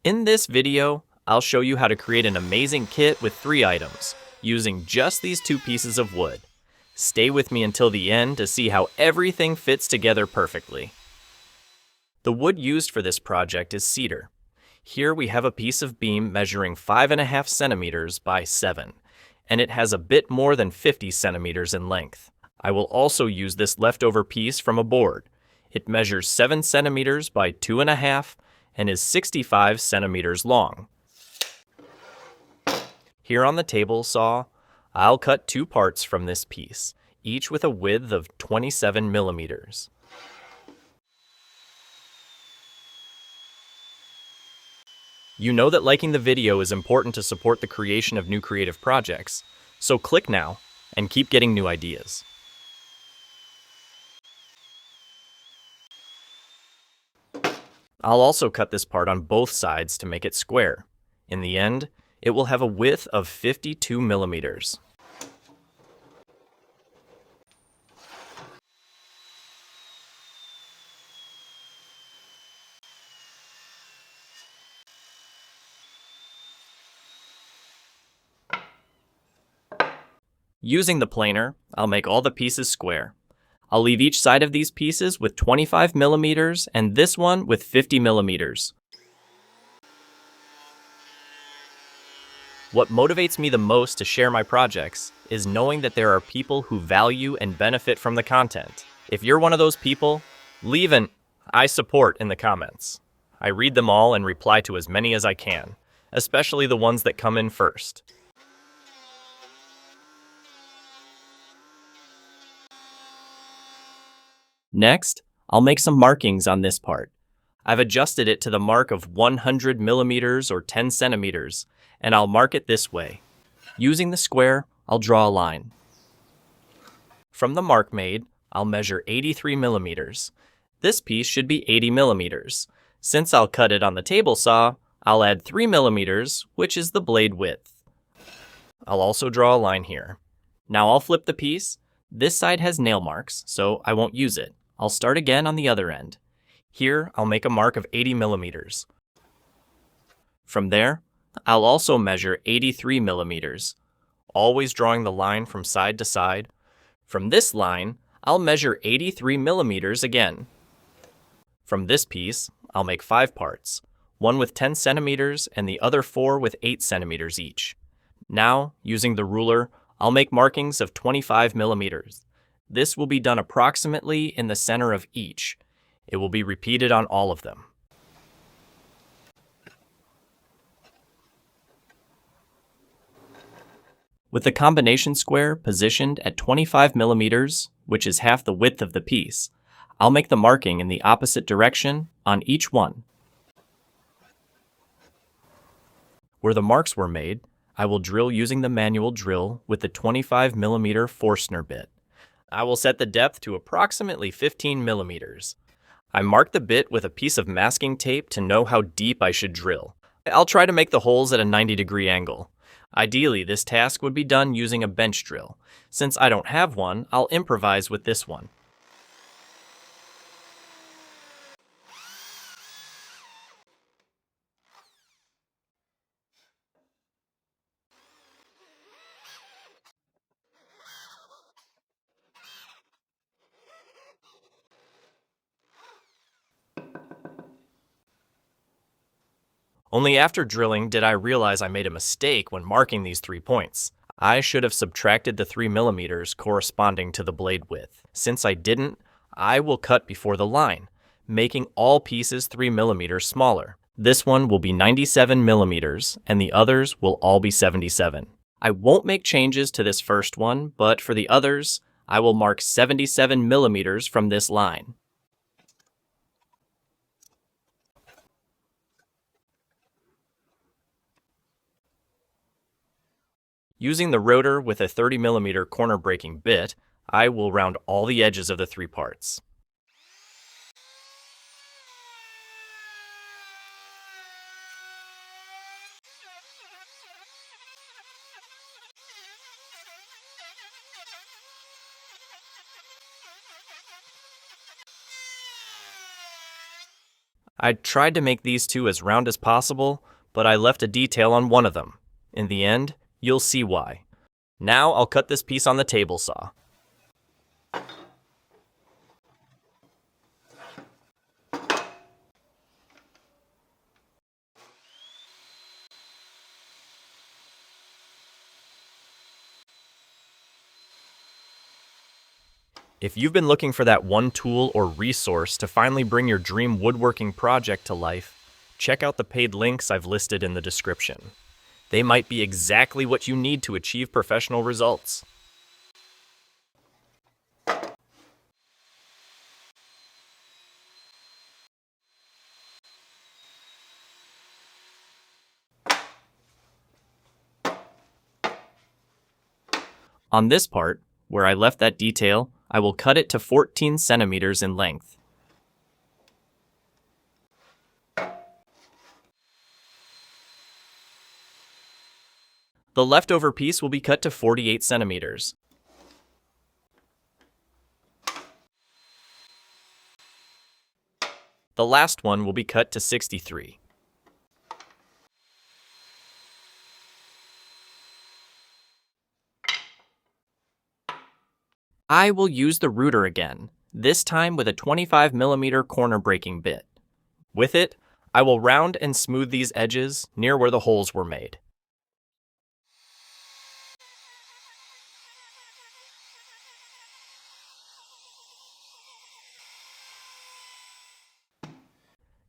In this video, I'll show you how to create an amazing kit with 3 items, using just these 2 pieces of wood. Stay with me until the end to see how everything fits together perfectly. The wood used for this project is cedar. Here we have a piece of beam measuring 5.5 centimeters by 7, and it has a bit more than 50 centimeters in length. I will also use this leftover piece from a board. It measures 7 centimeters by 2.5 and is 65 centimeters long. Here on the table saw, I'll cut 2 parts from this piece, each with a width of 27 millimeters. You know that liking the video is important to support the creation of new creative projects, so click now and keep getting new ideas. I'll also cut this part on both sides to make it square. In the end, it will have a width of 52 millimeters. Using the planer, I'll make all the pieces square. I'll leave each side of these pieces with 25 millimeters and this one with 50 millimeters. What motivates me the most to share my projects is knowing that there are people who value and benefit from the content. If you're one of those people, leave an "I support" in the comments. I read them all and reply to as many as I can, especially the ones that come in first. Next, I'll make some markings on this part. I've adjusted it to the mark of 100 millimeters or 10 centimeters, and I'll mark it this way. Using the square, I'll draw a line. From the mark made, I'll measure 83 millimeters. This piece should be 80 millimeters. Since I'll cut it on the table saw, I'll add 3 millimeters, which is the blade width. I'll also draw a line here. Now I'll flip the piece. This side has nail marks, so I won't use it. I'll start again on the other end. Here, I'll make a mark of 80 millimeters. From there, I'll also measure 83 millimeters, always drawing the line from side to side. From this line, I'll measure 83 millimeters again. From this piece, I'll make 5 parts, one with 10 centimeters and the other 4 with 8 centimeters each. Now, using the ruler, I'll make markings of 25 millimeters. This will be done approximately in the center of each. It will be repeated on all of them. With the combination square positioned at 25 millimeters, which is half the width of the piece, I'll make the marking in the opposite direction on each one. Where the marks were made, I will drill using the manual drill with the 25 millimeter Forstner bit. I will set the depth to approximately 15 millimeters. I mark the bit with a piece of masking tape to know how deep I should drill. I'll try to make the holes at a 90-degree angle. Ideally, this task would be done using a bench drill. Since I don't have one, I'll improvise with this one. Only after drilling did I realize I made a mistake when marking these 3 points. I should have subtracted the 3 millimeters corresponding to the blade width. Since I didn't, I will cut before the line, making all pieces 3 millimeters smaller. This one will be 97 millimeters, and the others will all be 77. I won't make changes to this first one, but for the others, I will mark 77 millimeters from this line. Using the rotor with a 30 millimeter corner breaking bit, I will round all the edges of the 3 parts. I tried to make these two as round as possible, but I left a detail on one of them. In the end, you'll see why. Now I'll cut this piece on the table saw. If you've been looking for that one tool or resource to finally bring your dream woodworking project to life, check out the paid links I've listed in the description. They might be exactly what you need to achieve professional results. On this part, where I left that detail, I will cut it to 14 centimeters in length. The leftover piece will be cut to 48 centimeters. The last one will be cut to 63. I will use the router again, this time with a 25mm corner breaking bit. With it, I will round and smooth these edges near where the holes were made.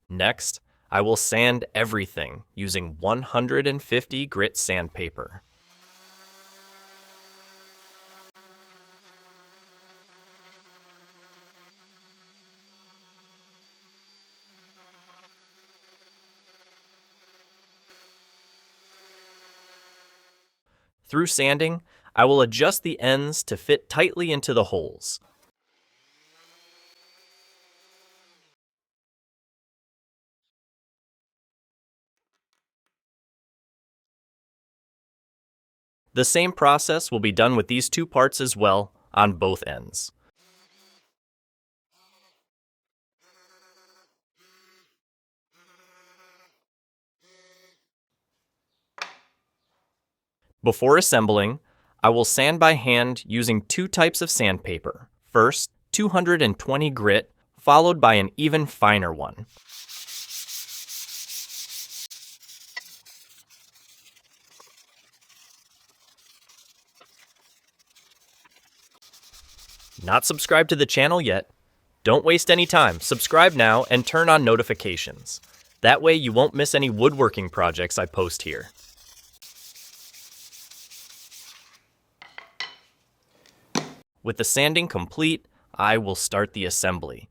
Next, I will sand everything using 150 grit sandpaper. Through sanding, I will adjust the ends to fit tightly into the holes. The same process will be done with these two parts as well on both ends. Before assembling, I will sand by hand using two types of sandpaper. First, 220 grit, followed by an even finer one. Not subscribed to the channel yet? Don't waste any time. Subscribe now and turn on notifications. That way you won't miss any woodworking projects I post here. With the sanding complete, I will start the assembly.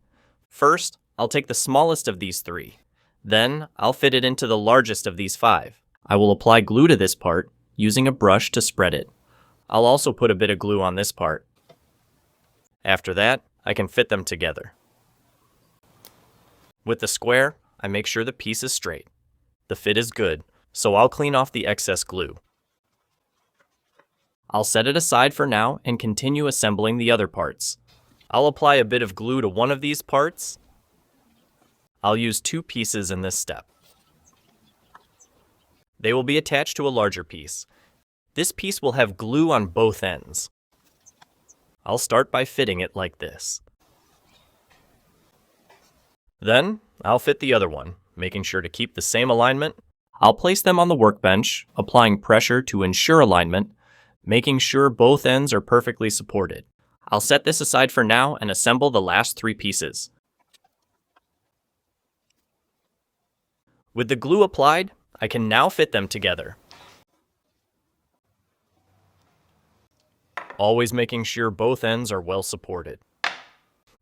First, I'll take the smallest of these three. Then, I'll fit it into the largest of these five. I will apply glue to this part, using a brush to spread it. I'll also put a bit of glue on this part. After that, I can fit them together. With the square, I make sure the piece is straight. The fit is good, so I'll clean off the excess glue. I'll set it aside for now and continue assembling the other parts. I'll apply a bit of glue to one of these parts. I'll use two pieces in this step. They will be attached to a larger piece. This piece will have glue on both ends. I'll start by fitting it like this. Then, I'll fit the other one, making sure to keep the same alignment. I'll place them on the workbench, applying pressure to ensure alignment, making sure both ends are perfectly supported. I'll set this aside for now and assemble the last three pieces. With the glue applied, I can now fit them together. Always making sure both ends are well supported.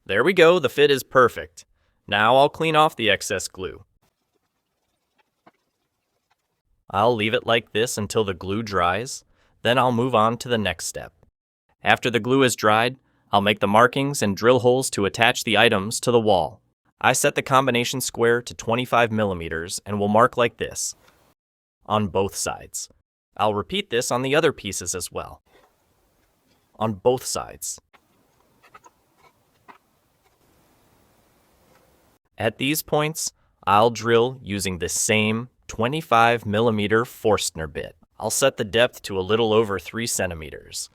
There we go, the fit is perfect. Now I'll clean off the excess glue. I'll leave it like this until the glue dries. Then I'll move on to the next step. After the glue is dried, I'll make the markings and drill holes to attach the items to the wall. I set the combination square to 25mm and will mark like this on both sides. I'll repeat this on the other pieces as well. On both sides. At these points, I'll drill using the same 25mm Forstner bit. I'll set the depth to a little over 3 centimeters.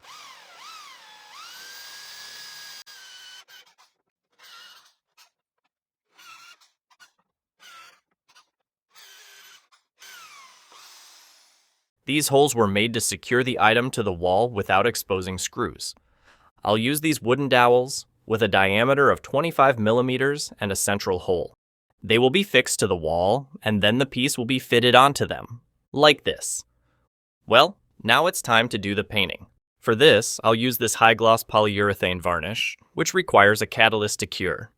These holes were made to secure the item to the wall without exposing screws. I'll use these wooden dowels with a diameter of 25mm and a central hole. They will be fixed to the wall, and then the piece will be fitted onto them, like this. Well, now it's time to do the painting. For this, I'll use this high-gloss polyurethane varnish, which requires a catalyst to cure.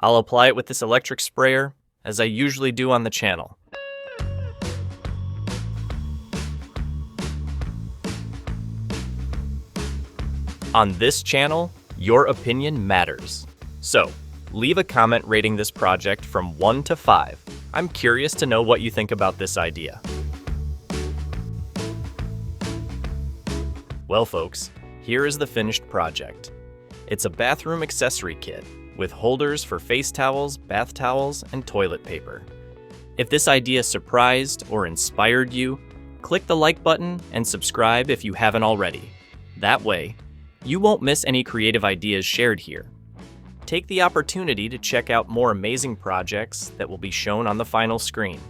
I'll apply it with this electric sprayer, as I usually do on the channel. On this channel, your opinion matters. So, leave a comment rating this project from 1 to 5. I'm curious to know what you think about this idea. Well, folks, here is the finished project. It's a bathroom accessory kit with holders for face towels, bath towels, and toilet paper. If this idea surprised or inspired you, click the like button and subscribe if you haven't already. That way, you won't miss any creative ideas shared here. Take the opportunity to check out more amazing projects that will be shown on the final screen.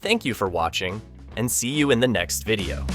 Thank you for watching, and see you in the next video.